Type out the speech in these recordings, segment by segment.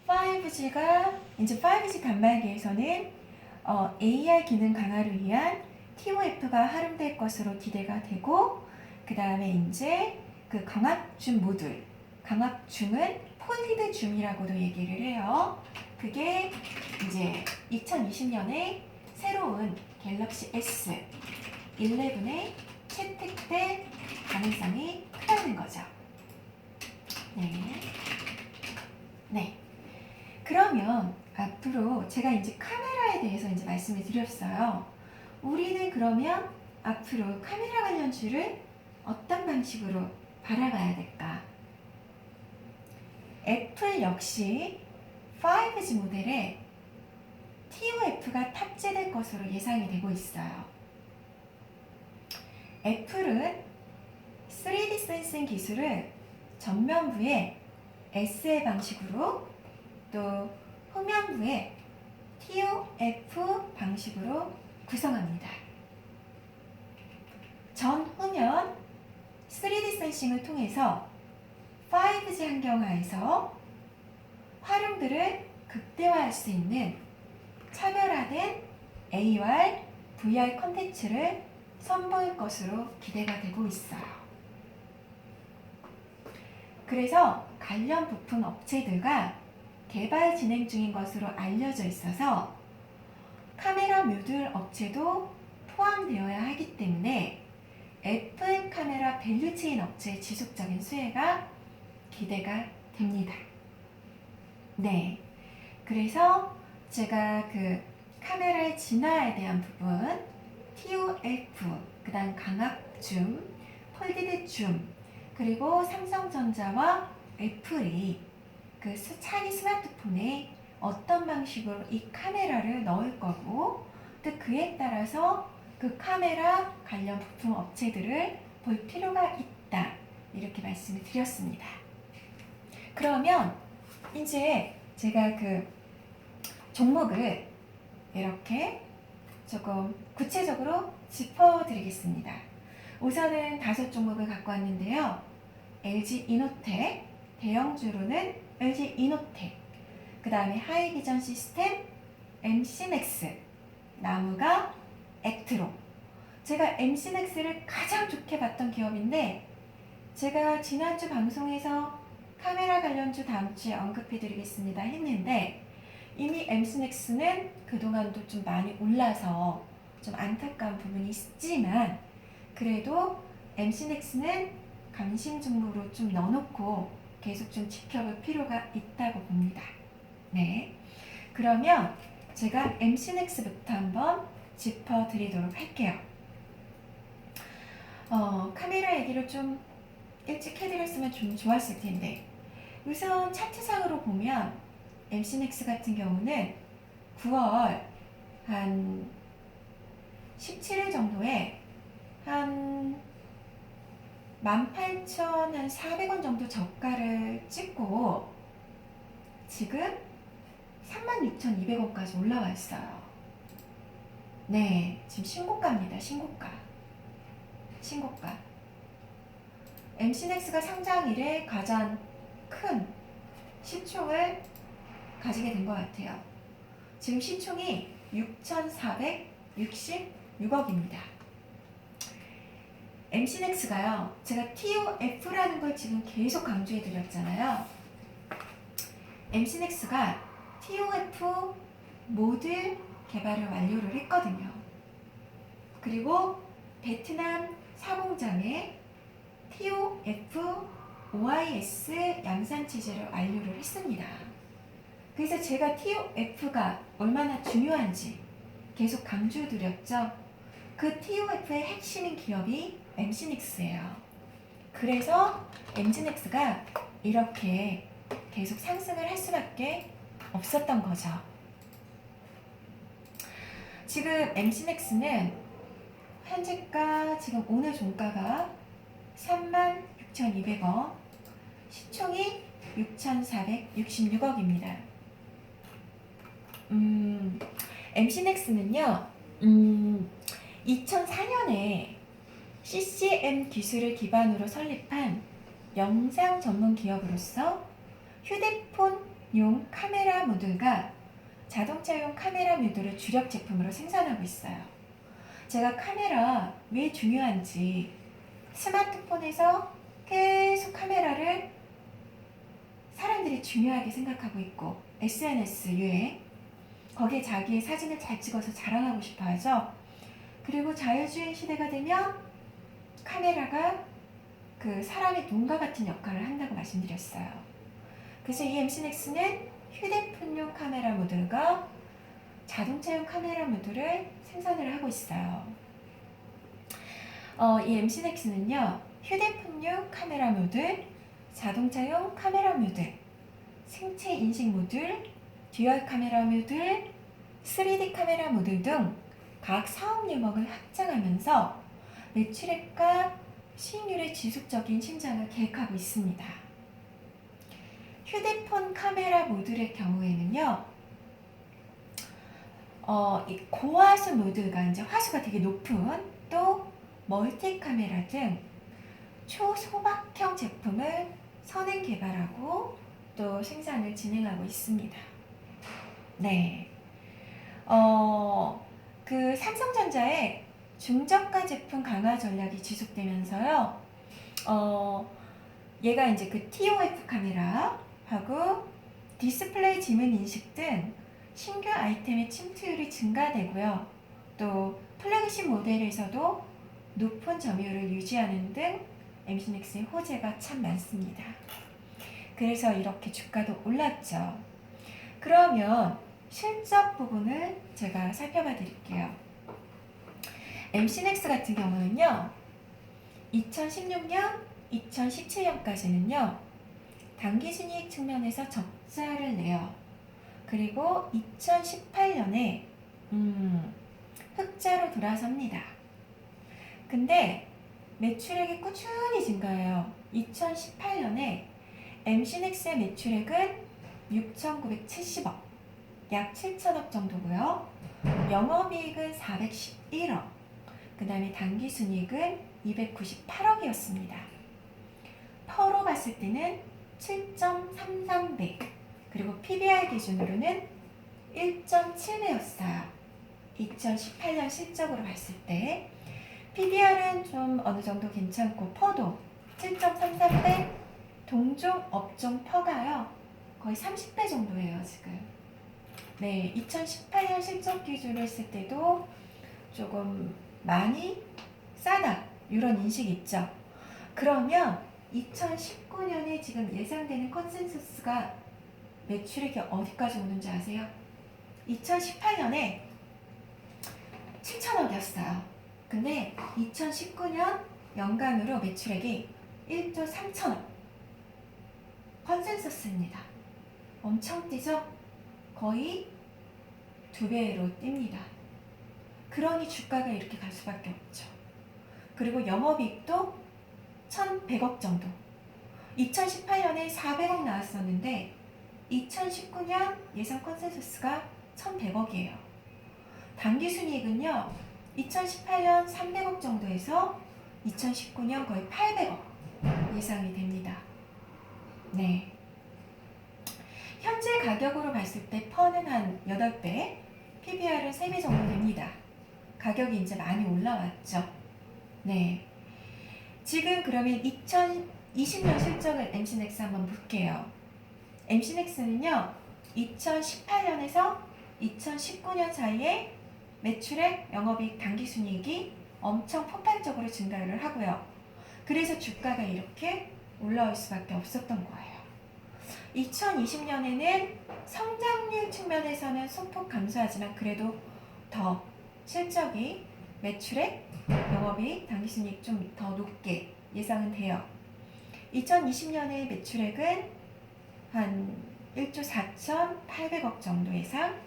5G가 이제 5G 단말기에서는 AR 기능 강화를 위한 TOF가 활용될 것으로 기대가 되고, 그 다음에 이제 그 광학줌 모듈, 광학줌은 폴리드 줌이라고도 얘기를 해요. 그게 이제 2020년에 새로운 갤럭시 S11에 채택될 가능성이 크다는 거죠. 네. 네. 그러면 앞으로 제가 이제 카메라에 대해서 이제 말씀을 드렸어요. 우리는 그러면 앞으로 카메라 관련주를 어떤 방식으로 바라봐야 될까? 애플 역시 5G 모델에 TOF가 탑재될 것으로 예상이 되고 있어요. 애플은 3D 센싱 기술을 전면부에 SA 방식으로 또 후면부에 TOF 방식으로 구성합니다. 전후면 3D 센싱을 통해서 5G 환경하에서 활용들을 극대화할 수 있는 차별화된 AR, VR 콘텐츠를 선보일 것으로 기대가 되고 있어요. 그래서 관련 부품 업체들과 개발 진행 중인 것으로 알려져 있어서 카메라 모듈 업체도 포함되어야 하기 때문에 애플 카메라 밸류체인 업체의 지속적인 수혜가 기대가 됩니다. 네, 그래서 제가 그 카메라의 진화에 대한 부분, TOF, 그 다음 광학줌, 폴디드 줌, 그리고 삼성전자와 애플이 그 차기 스마트폰에 어떤 방식으로 이 카메라를 넣을 거고, 또 그에 따라서 그 카메라 관련 부품 업체들을 볼 필요가 있다, 이렇게 말씀을 드렸습니다. 그러면 이제 제가 그 종목을 이렇게 조금 구체적으로 짚어드리겠습니다. 우선은 5종목을 갖고 왔는데요. LG 이노텍, 대형주로는 LG 이노텍, 그 다음에 하이비전 시스템, MC넥스, 나무가 액트로. 제가 MC넥스를 가장 좋게 봤던 기업인데, 제가 지난주 방송에서 카메라 관련주 다음 주에 언급해드리겠습니다 했는데, 이미 MC넥스는 그동안도 좀 많이 올라서 좀 안타까운 부분이 있지만, 그래도 MC넥스는 관심 종목으로 좀 넣어놓고 계속 좀 지켜볼 필요가 있다고 봅니다. 네, 그러면 제가 MC넥스부터 한번 짚어드리도록 할게요. 카메라 얘기를 좀 일찍 해드렸으면 좀 좋았을 텐데, 우선 차트상으로 보면 MC넥스 같은 경우는 9월 한 17일 정도에 한 18,400원 정도 저가를 찍고 지금 36,200원까지 올라와 있어요. 네, 지금 신고가입니다. 신고가. MC넥스가 상장 이래 가장 큰 시총을 가지게 된 것 같아요. 지금 시총이 6,466억입니다. MC넥스가요, 제가 TOF라는 걸 지금 계속 강조해 드렸잖아요. MC넥스가 TOF 모듈 개발을 완료를 했거든요. 그리고 베트남 사공장에 TOF OIS 양산 체제를 완료를 했습니다. 그래서 제가 TOF가 얼마나 중요한지 계속 강조드렸죠. 그 TOF의 핵심인 기업이 MC넥스예요. 그래서 MC넥스가 이렇게 계속 상승을 할 수밖에 없었던 거죠. 지금 MC넥스는 현재가 지금 오늘 종가가 36,200원, 시총이 6,466억입니다. MC넥스는요, 2004년에 CCM 기술을 기반으로 설립한 영상 전문 기업으로서 휴대폰 카메라 모듈과 자동차용 카메라 모듈을 주력 제품으로 생산하고 있어요. 제가 카메라 왜 중요한지 스마트폰에서 계속 카메라를 사람들이 중요하게 생각하고 있고 SNS 유행 거기에 자기의 사진을 잘 찍어서 자랑하고 싶어 하죠. 그리고 자율주행 시대가 되면 카메라가 그 사람의 눈과 같은 역할을 한다고 말씀드렸어요. 그래서 이 MC넥스는 휴대폰용 카메라 모듈과 자동차용 카메라 모듈을 생산을 하고 있어요. 이 MC넥스는요, 휴대폰용 카메라 모듈, 자동차용 카메라 모듈, 생체 인식 모듈, 듀얼 카메라 모듈, 3D 카메라 모듈 등 각 사업 영역을 확장하면서 매출액과 수익률의 지속적인 신장을 계획하고 있습니다. 휴대폰 카메라 모듈의 경우에는요, 이 고화수 모듈과 이제 화수가 되게 높은 또 멀티 카메라 등 초소박형 제품을 선행 개발하고 또 생산을 진행하고 있습니다. 네. 그 삼성전자의 중저가 제품 강화 전략이 지속되면서요. 얘가 이제 그 TOF 카메라하고 디스플레이 지문 인식 등 신규 아이템의 침투율이 증가되고요. 또 플래그십 모델에서도 높은 점유율을 유지하는 등 MC넥스의 호재가 참 많습니다. 그래서 이렇게 주가도 올랐죠. 그러면 실적 부분을 제가 살펴봐 드릴게요. MC넥스 같은 경우는요, 2016년, 2017년까지는요, 당기순이익 측면에서 적자를 내요. 그리고 2018년에 흑자로 돌아섭니다. 근데 매출액이 꾸준히 증가해요. 2018년에 MC넥스의 매출액은 6,970억, 약 7천억 정도고요. 영업이익은 411억, 그 다음에 당기순이익은 298억이었습니다. 퍼로 봤을 때는 7.33배, 그리고 PBR 기준으로는 1.7배였어요. 2018년 실적으로 봤을 때 PBR은 좀 어느 정도 괜찮고 퍼도 7.33배, 동종 업종 퍼가요 거의 30배 정도예요 지금. 네, 2018년 실적 기준으로 했을 때도 조금 많이 싸다 이런 인식이 있죠. 그러면 2019년에 지금 예상되는 컨센서스가 매출액이 어디까지 오는지 아세요? 2018년에 7천억이었어요. 근데 2019년 연간으로 매출액이 1조 3천억. 컨센서스입니다. 엄청 뛰죠? 거의 2배로 뜁니다. 그러니 주가가 이렇게 갈 수밖에 없죠. 그리고 영업이익도 1,100억 정도. 2018년에 400억 나왔었는데 2019년 예상 컨센서스가 1,100억이에요. 당기순이익은요, 2018년 300억 정도에서 2019년 거의 800억 예상이 됩니다. 네. 현재 가격으로 봤을 때 퍼는 한 8배, PBR은 3배 정도 됩니다. 가격이 이제 많이 올라왔죠. 네. 지금 그러면 2020년 실적을 MC넥스 한번 볼게요. MC넥스는요, 2018년에서 2019년 사이에 매출액, 영업이익, 당기순이익이 엄청 폭발적으로 증가를 하고요. 그래서 주가가 이렇게 올라올 수밖에 없었던 거예요. 2020년에는 성장률 측면에서는 소폭 감소하지만 그래도 더 실적이 매출액, 영업이익, 당기순이익 좀 더 높게 예상은 돼요. 2020년의 매출액은 한 1조 4,800억 정도 예상,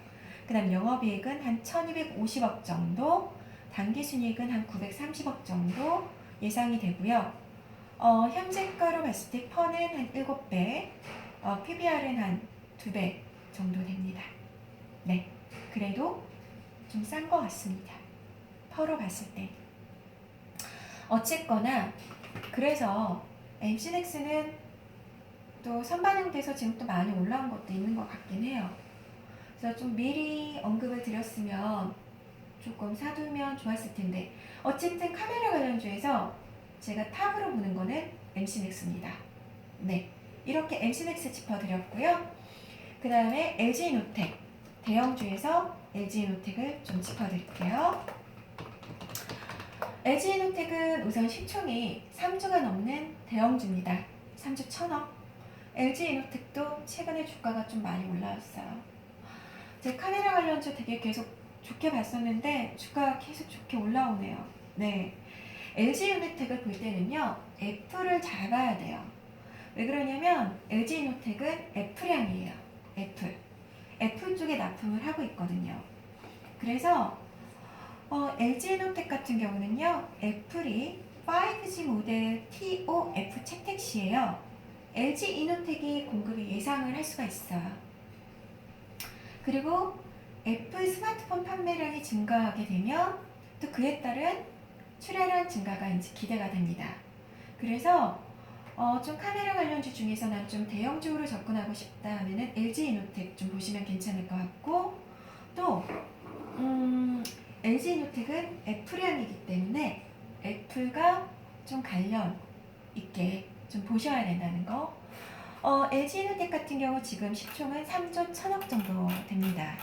그 다음 영업이익은 한 1,250억 정도, 당기순이익은 한 930억 정도 예상이 되고요. 현재가로 봤을 때 퍼는 한 7배, PBR은 한 2배 정도 됩니다. 네, 그래도 좀 싼 것 같습니다. 퍼로 봤을 때. 어쨌거나 그래서 MC넥스는 또 선반영돼서 지금 또 많이 올라온 것도 있는 것 같긴 해요. 그래서 좀 미리 언급을 드렸으면 조금 사두면 좋았을 텐데, 어쨌든 카메라 관련주에서 제가 탑으로 보는 거는 MC맥스입니다. 네, 이렇게 MC맥스 짚어드렸고요. 그 다음에 LG이노텍, 대형주에서 LG이노텍을 좀 짚어드릴게요. LG이노텍은 우선 시총이 3조가 넘는 대형주입니다. 3조 1,000억. LG이노텍도 최근에 주가가 좀 많이 올라왔어요. 제 카메라 관련주 되게 계속 좋게 봤었는데 주가가 계속 좋게 올라오네요. 네, LG이노텍을 볼 때는요, 애플을 잘 봐야 돼요. 왜 그러냐면 LG이노텍은 애플향이에요. 애플 쪽에 납품을 하고 있거든요. 그래서 LG이노텍 같은 경우는요, 애플이 5G 모델 TOF 채택시에요. LG이노텍이 공급이 예상을 할 수가 있어요. 그리고 애플 스마트폰 판매량이 증가하게 되면 또 그에 따른 출하량 증가가 이제 기대가 됩니다. 그래서 좀 카메라 관련주 중에서 난 좀 대형주로 접근하고 싶다 하면은 LG이노텍 좀 보시면 괜찮을 것 같고, 또 LG이노텍은 애플향이기 때문에 애플과 좀 관련 있게 좀 보셔야 된다는 거. LG이노텍 같은 경우 지금 시총은 3조 1,000억 정도 됩니다.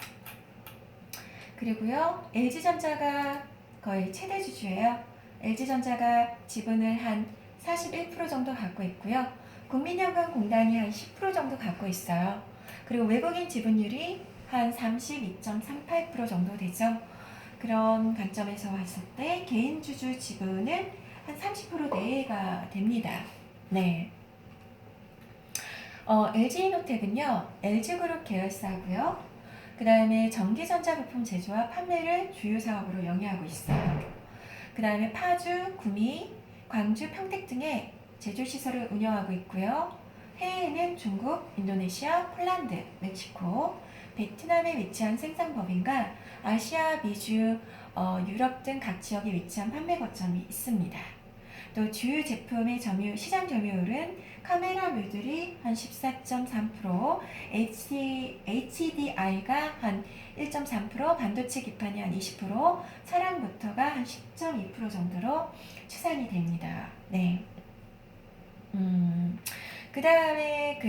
그리고요, LG전자가 거의 최대 주주예요. LG전자가 지분을 한 41% 정도 갖고 있고요. 국민연금공단이 한 10% 정도 갖고 있어요. 그리고 외국인 지분율이 한 32.38% 정도 되죠. 그런 관점에서 봤을 때 개인 주주 지분은 한 30% 내외가 됩니다. 네. LG이노텍은요, LG그룹 계열사고요. 그 다음에 전기전자 부품 제조와 판매를 주요 사업으로 영위하고 있어요. 그 다음에 파주, 구미, 광주, 평택 등의 제조시설을 운영하고 있고요. 해외에는 중국, 인도네시아, 폴란드, 멕시코, 베트남에 위치한 생산법인과 아시아, 미주, 유럽 등 각 지역에 위치한 판매 거점이 있습니다. 또 주요 제품의 시장 점유율은 카메라 모듈이 한 14.3%, HDI가 한 1.3%, 반도체 기판이 한 20%, 차량 모터가 한 10.2% 정도로 추산이 됩니다. 네. 그 다음에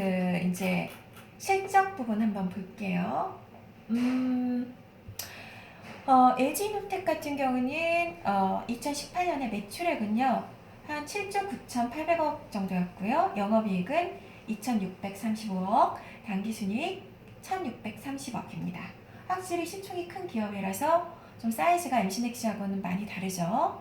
이제 실적 부분 한번 볼게요. LG이노텍 같은 경우는 2018년에 매출액은요, 한 7조 9,800억 정도였고요. 영업이익은 2,635억, 당기순이익 1,630억입니다. 확실히 시총이 큰 기업이라서 좀 사이즈가 MC넥스하고는 많이 다르죠.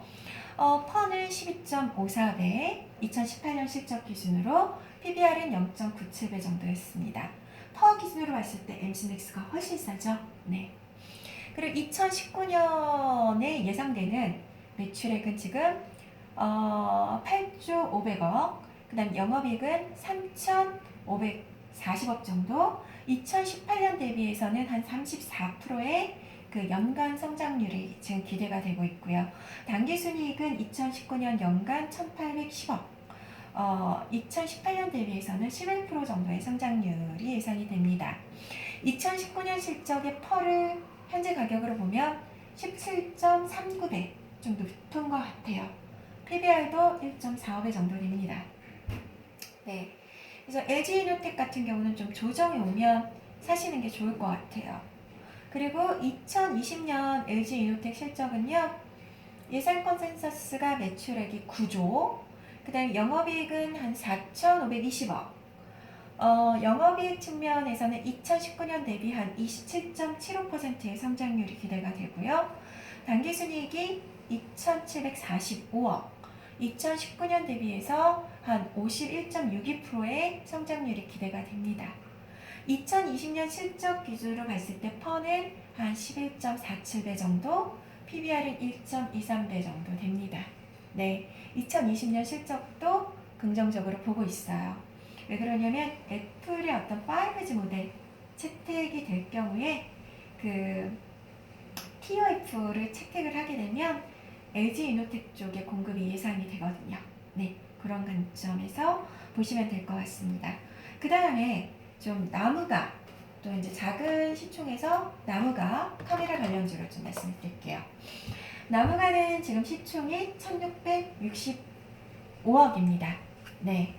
펀은 12.54배, 2018년 실적 기준으로 PBR은 0.97배 정도였습니다. 퍼 기준으로 봤을 때 MC넥스가 훨씬 싸죠. 네. 그리고 2019년에 예상되는 매출액은 지금 8조 500억, 그 다음 영업이익은 3,540억 정도, 2018년 대비해서는 한 34%의 그 연간 성장률이 지금 기대가 되고 있고요. 당기순이익은 2019년 연간 1,810억, 2018년 대비해서는 11% 정도의 성장률이 예상이 됩니다. 2019년 실적의 펄을 현재 가격으로 보면 17.39배 좀 높은 것 같아요. PBR도 1.45배 정도 됩니다. 네, 그래서 LG이노텍 같은 경우는 좀 조정이 오면 사시는 게 좋을 것 같아요. 그리고 2020년 LG이노텍 실적은요, 예상 컨센서스가 매출액이 9조, 그 다음에 영업이익은 한 4,520억, 영업이익 측면에서는 2019년 대비 한 27.75%의 성장률이 기대가 되고요. 당기순이익이 2,745억, 2019년 대비해서 한 51.62%의 성장률이 기대가 됩니다. 2020년 실적 기준으로 봤을 때 펀은 한 11.47배 정도, PBR은 1.23배 정도 됩니다. 네, 2020년 실적도 긍정적으로 보고 있어요. 왜 그러냐면 애플의 어떤 5G 모델 채택이 될 경우에 그 TOF를 채택을 하게 되면 LG이노텍 쪽에 공급이 예상이 되거든요. 네, 그런 관점에서 보시면 될 것 같습니다. 그 다음에 좀 나무가 또 이제 작은 시총에서 나무가 카메라 관련주로 좀 말씀드릴게요. 나무가는 지금 시총이 1665억입니다. 네.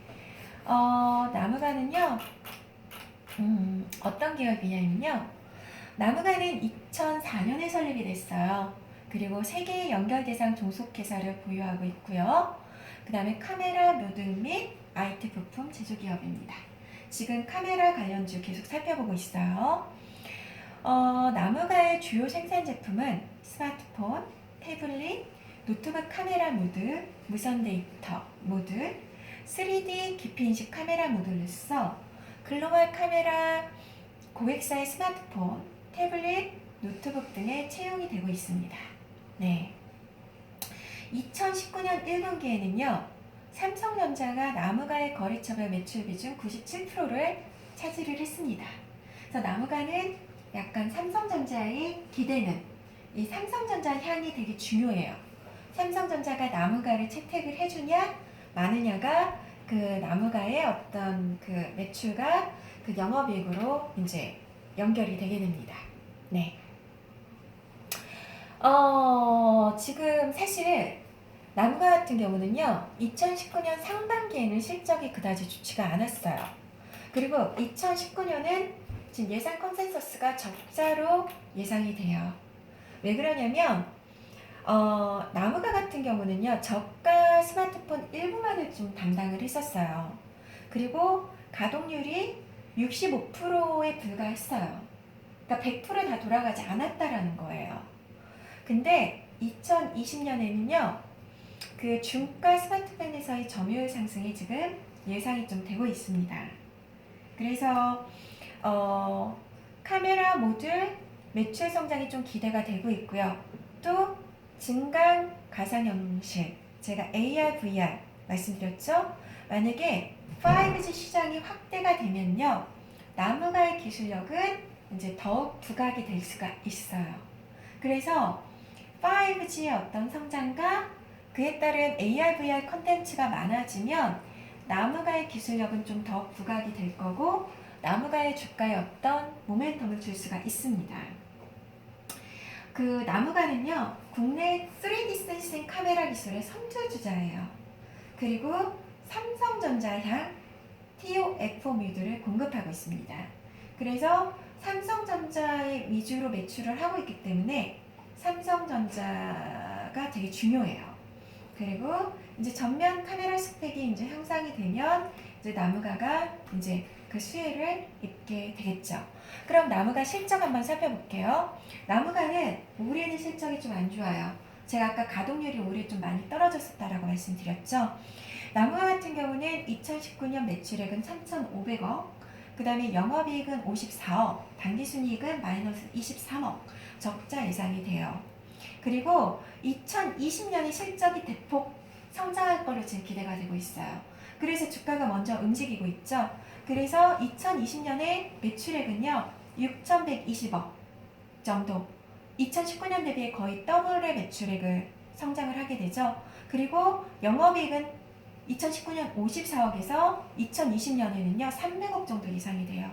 나무가는요, 어떤 기업이냐면요. 나무가는 2004년에 설립이 됐어요. 그리고 세계 연결대상 종속회사를 보유하고 있고요. 그 다음에 카메라 모듈 및 IT 부품 제조기업입니다. 지금 카메라 관련주 계속 살펴보고 있어요. 나무가의 주요 생산 제품은 스마트폰, 태블릿, 노트북 카메라 모듈, 무선 데이터 모듈, 3D 깊이인식 카메라 모듈로서 글로벌 카메라 고객사의 스마트폰, 태블릿, 노트북 등에 채용이 되고 있습니다. 네. 2019년 1분기에는요, 삼성전자가 나무가의 거래처별 매출 비중 97%를 차지를 했습니다. 그래서 나무가는 약간 삼성전자의 기대는 이 삼성전자 향이 되게 중요해요. 삼성전자가 나무가를 채택을 해주냐, 마느냐가 그 나무가의 어떤 그 매출과 그 영업이익으로 이제 연결이 되게 됩니다. 네. 지금 사실 나무가 같은 경우는요, 2019년 상반기에는 실적이 그다지 좋지가 않았어요. 그리고 2019년은 지금 예상 컨센서스가 적자로 예상이 돼요. 왜 그러냐면, 나무가 같은 경우는요, 저가 스마트폰 일부만을 좀 담당을 했었어요. 그리고 가동률이 65%에 불과했어요. 그러니까 100% 다 돌아가지 않았다라는 거예요. 근데 2020년에는요, 그 중가 스마트폰에서의 점유율 상승이 지금 예상이 좀 되고 있습니다. 그래서 카메라 모듈 매출 성장이 좀 기대가 되고 있고요. 또 증강 가상현실, 제가 AR, VR 말씀드렸죠? 만약에 5G 시장이 확대가 되면요, 나무가의 기술력은 이제 더욱 부각이 될 수가 있어요. 그래서 5G의 어떤 성장과 그에 따른 AR, VR 컨텐츠가 많아지면 나무가의 기술력은 좀 더 부각이 될 거고, 나무가의 주가에 어떤 모멘텀을 줄 수가 있습니다. 그 나무가는요, 국내 3D 센싱 카메라 기술의 선두주자예요. 그리고 삼성전자향 TOF 모듈을 공급하고 있습니다. 그래서 삼성전자의 위주로 매출을 하고 있기 때문에 삼성전자가 되게 중요해요. 그리고 이제 전면 카메라 스펙이 이제 향상이 되면 이제 나무가가 이제 그 수혜를 입게 되겠죠. 그럼 나무가 실적 한번 살펴볼게요. 나무가는 올해는 실적이 좀 안 좋아요. 제가 아까 가동률이 올해 좀 많이 떨어졌었다라고 말씀드렸죠. 나무가 같은 경우는 2019년 매출액은 3,500억, 그 다음에 영업이익은 54억, 당기순이익은 마이너스 23억, 적자 예상이 돼요. 그리고 2020년에 실적이 대폭 성장할 걸로 지금 기대가 되고 있어요. 그래서 주가가 먼저 움직이고 있죠. 그래서 2020년에 매출액은요, 6,120억 정도, 2019년 대비해 거의 더블의 매출액을 성장을 하게 되죠. 그리고 영업이익은 2019년 54억에서 2020년에는요 300억 정도 예상이 돼요.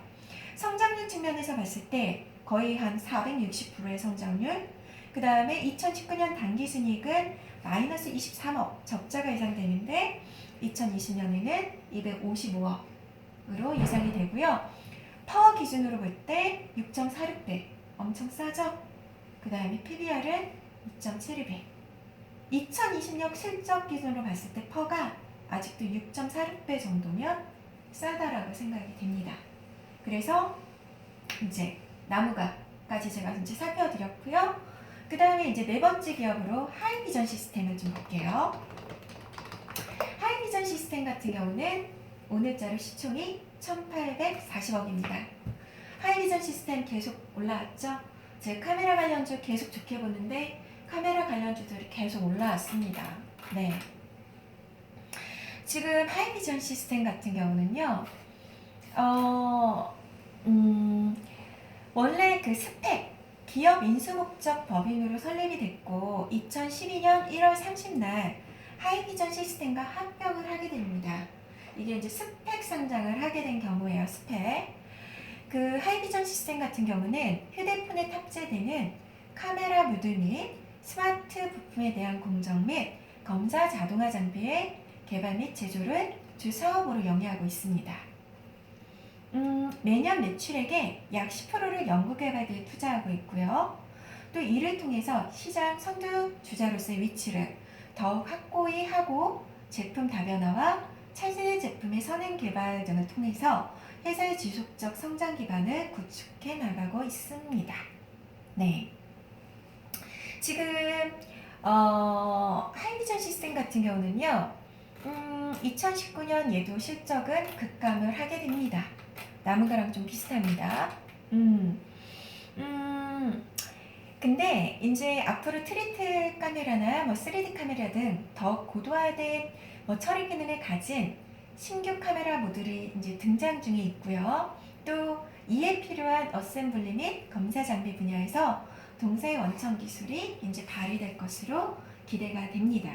성장률 측면에서 봤을 때 거의 한 460%의 성장률, 그 다음에 2019년 당기순이익은 마이너스 23억 적자가 예상되는데 2020년에는 255억으로 예상이 되고요. 파워 기준으로 볼 때 6.46배, 엄청 싸죠? 그 다음에 PBR은 2.72배. 2020년 실적 기준으로 봤을 때 퍼가 아직도 6.46배 정도면 싸다라고 생각이 됩니다. 그래서 이제 나무가까지 제가 이제 살펴드렸고요. 그 다음에 이제 네 번째 기업으로 하이비전 시스템을 좀 볼게요. 하이비전 시스템 같은 경우는 오늘자로 시총이 1,840억입니다. 하이비전 시스템 계속 올라왔죠? 제 카메라 관련주 계속 좋게 보는데 카메라 관련주들이 계속 올라왔습니다. 네. 지금 하이비전 시스템 같은 경우는요, 원래 그 스펙, 기업 인수목적 법인으로 설립이 됐고 2012년 1월 30날 하이비전 시스템과 합병을 하게 됩니다. 이게 이제 스펙 상장을 하게 된 경우예요. 스펙. 그 하이비전 시스템 같은 경우는 휴대폰에 탑재되는 카메라 모듈 및 스마트 부품에 대한 공정 및 검사 자동화 장비의 개발 및 제조를 주 사업으로 영위하고 있습니다. 매년 매출액의 약 10%를 연구개발에 투자하고 있고요. 또 이를 통해서 시장 선두주자로서의 위치를 더욱 확고히 하고 제품 다변화와 차세대 제품의 선행 개발 등을 통해서 회사의 지속적 성장 기반을 구축해 나가고 있습니다. 네. 지금 하이비전 시스템 같은 경우는요. 2019년 얘도 실적은 급감을 하게 됩니다. 남은 거랑 좀 비슷합니다. 근데 이제 앞으로 트리트 카메라나 3D 카메라 등 더욱 고도화된 처리 기능을 가진 신규 카메라 모듈이 이제 등장 중에 있고요. 또 이에 필요한 어셈블리 및 검사 장비 분야에서 동사의 원천 기술이 이제 발휘될 것으로 기대가 됩니다.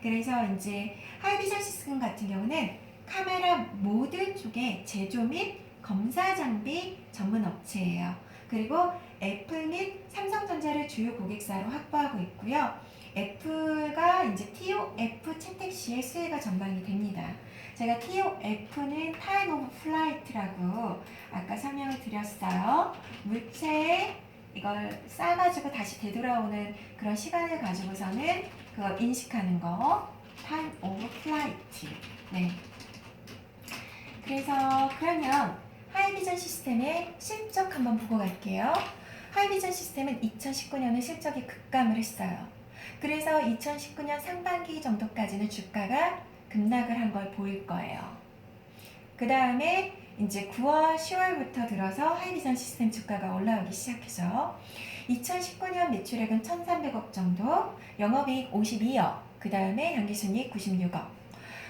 그래서 이제 하이비전 시스템 같은 경우는 카메라 모듈 쪽에 제조 및 검사 장비 전문 업체예요. 그리고 애플 및 삼성전자를 주요 고객사로 확보하고 있고요. 애플과 이제 TOF 채택 시의 수혜가 전망이 됩니다. 제가 TOF는 타임 오브 플라이트라고 아까 설명을 드렸어요. 물체에 이걸 싸가지고 다시 되돌아오는 그런 시간을 가지고서는 그걸 인식하는 거. 타임 오브 플라이트. 네. 그래서 그러면 하이비전 시스템의 실적 한번 보고 갈게요. 하이비전 시스템은 2019년에 실적이 급감을 했어요. 그래서 2019년 상반기 정도까지는 주가가 급락을 한 걸 보일 거예요. 그 다음에 이제 9월, 10월부터 들어서 하이비전 시스템 주가가 올라오기 시작해서 2019년 매출액은 1,300억 정도, 영업이익 52억, 그 다음에 당기순이익 96억.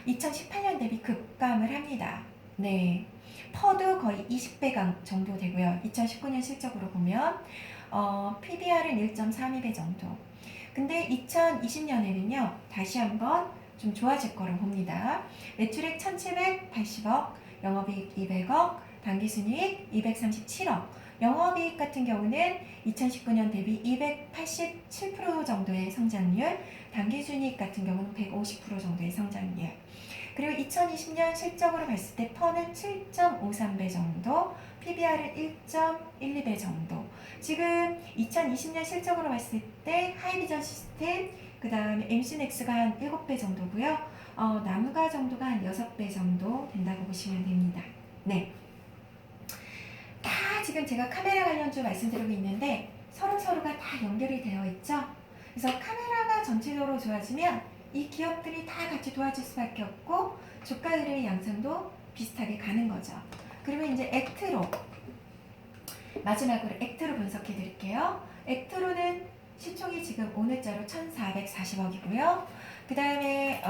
2018년 대비 급감을 합니다. 네. 퍼도 거의 20배 정도 되고요. 2019년 실적으로 보면 PBR은 1.32배 정도. 근데 2020년에는요. 다시 한번 좀 좋아질 거로 봅니다. 매출액 1,780억, 영업이익 200억, 당기순이익 237억. 영업이익 같은 경우는 2019년 대비 287% 정도의 성장률, 당기순이익 같은 경우는 150% 정도의 성장률. 그리고 2020년 실적으로 봤을 때 퍼는 7.53배 정도, PBR은 1.12배 정도. 지금 2020년 실적으로 봤을 때 하이비전 시스템, 그 다음에 MC넥스가 한 7배 정도고요. 나무가 정도가 한 6배 정도 된다고 보시면 됩니다. 네. 다 지금 제가 카메라 관련주 말씀드리고 있는데 서로가 다 연결이 되어 있죠. 그래서 카메라가 전체적으로 좋아지면 이 기업들이 다 같이 도와줄 수밖에 없고 주가 흐름의 양상도 비슷하게 가는 거죠. 그러면 이제 액트로, 마지막으로 액트로 분석해 드릴게요. 액트로는 시총이 지금 오늘자로 1,440억이고요. 그 다음에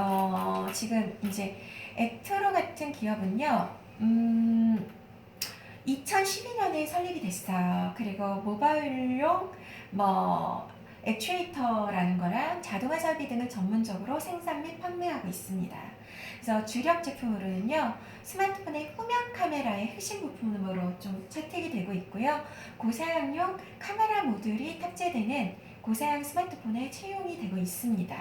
지금 이제 액트로 같은 기업은요. 2012년에 설립이 됐어요. 그리고 모바일용 액추에이터라는 거랑 자동화 설비 등을 전문적으로 생산 및 판매하고 있습니다. 그래서 주력 제품으로는요, 스마트폰의 후면 카메라의 핵심 부품으로 좀 채택이 되고 있고요. 고사양용 카메라 모듈이 탑재되는 고사양 스마트폰에 채용이 되고 있습니다.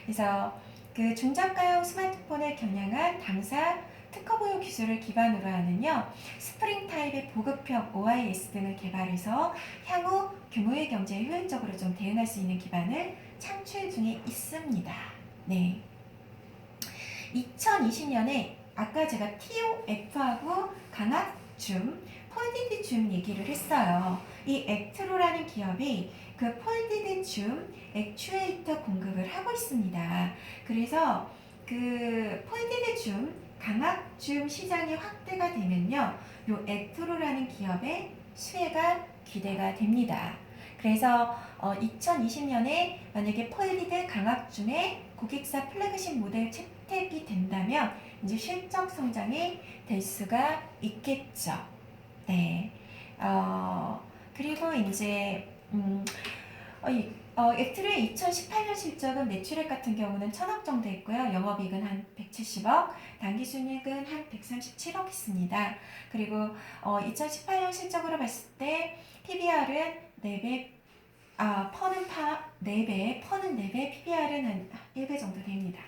그래서 그 중저가형 스마트폰을 겨냥한 당사 특허보유 기술을 기반으로 하는요, 스프링 타입의 보급형 OIS 등을 개발해서 향후 규모의 경제에 효율적으로 좀 대응할 수 있는 기반을 창출 중에 있습니다. 네. 2020년에 아까 제가 TOF하고 강압줌, 폴디드 줌 얘기를 했어요. 이 액트로라는 기업이 그 폴디드 줌 액추에이터 공급을 하고 있습니다. 그래서 그 폴디드 줌, 강압줌 시장이 확대가 되면요, 요 액트로라는 기업의 수혜가 기대가 됩니다. 그래서 2020년에 만약에 폴디드 강압줌의 고객사 플래그십 모델 채택이 된다면 이제 실적 성장이 될 수가 있겠죠. 네. 그리고 이제 액트의 2018년 실적은 매출액 같은 경우는 1000억 정도 있고요. 영업이익은 한 170억, 당기순이익은 한 137억 있습니다. 그리고 2018년 실적으로 봤을 때 PBR은 4배, 퍼는 4배, 퍼는 4배, PBR은 한 1배 정도 됩니다.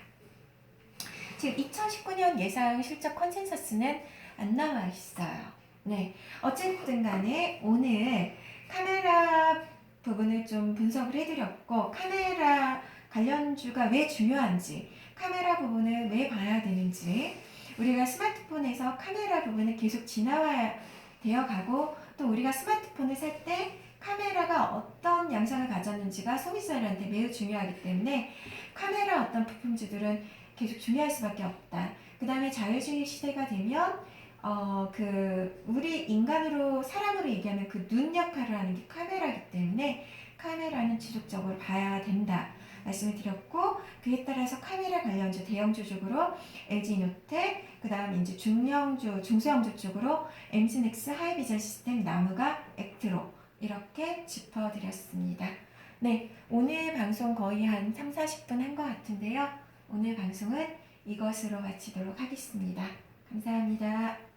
지금 2019년 예상 실적 컨센서스는 안 나와 있어요. 네, 어쨌든 간에 오늘 카메라 부분을 좀 분석을 해드렸고, 카메라 관련주가 왜 중요한지, 카메라 부분을 왜 봐야 되는지, 우리가 스마트폰에서 카메라 부분을 계속 지나와야 되어 가고, 또 우리가 스마트폰을 살 때 카메라가 어떤 양상을 가졌는지가 소비자들한테 매우 중요하기 때문에 카메라 어떤 부품주들은 계속 중요할 수밖에 없다. 그 다음에 자율주의 시대가 되면 우리 인간으로 사람으로 얘기하면 그 눈 역할을 하는 게 카메라이기 때문에 카메라는 지속적으로 봐야 된다 말씀을 드렸고, 그에 따라서 카메라 관련주 대형주 쪽으로 LG이노텍, 그 다음 이제 중형주 중소형주 쪽으로 MG넥스, 하이비전 시스템, 나무가, 액트로 이렇게 짚어드렸습니다. 네, 오늘 방송 거의 한 3-40분 한 것 같은데요. 오늘 방송은 이것으로 마치도록 하겠습니다. 감사합니다.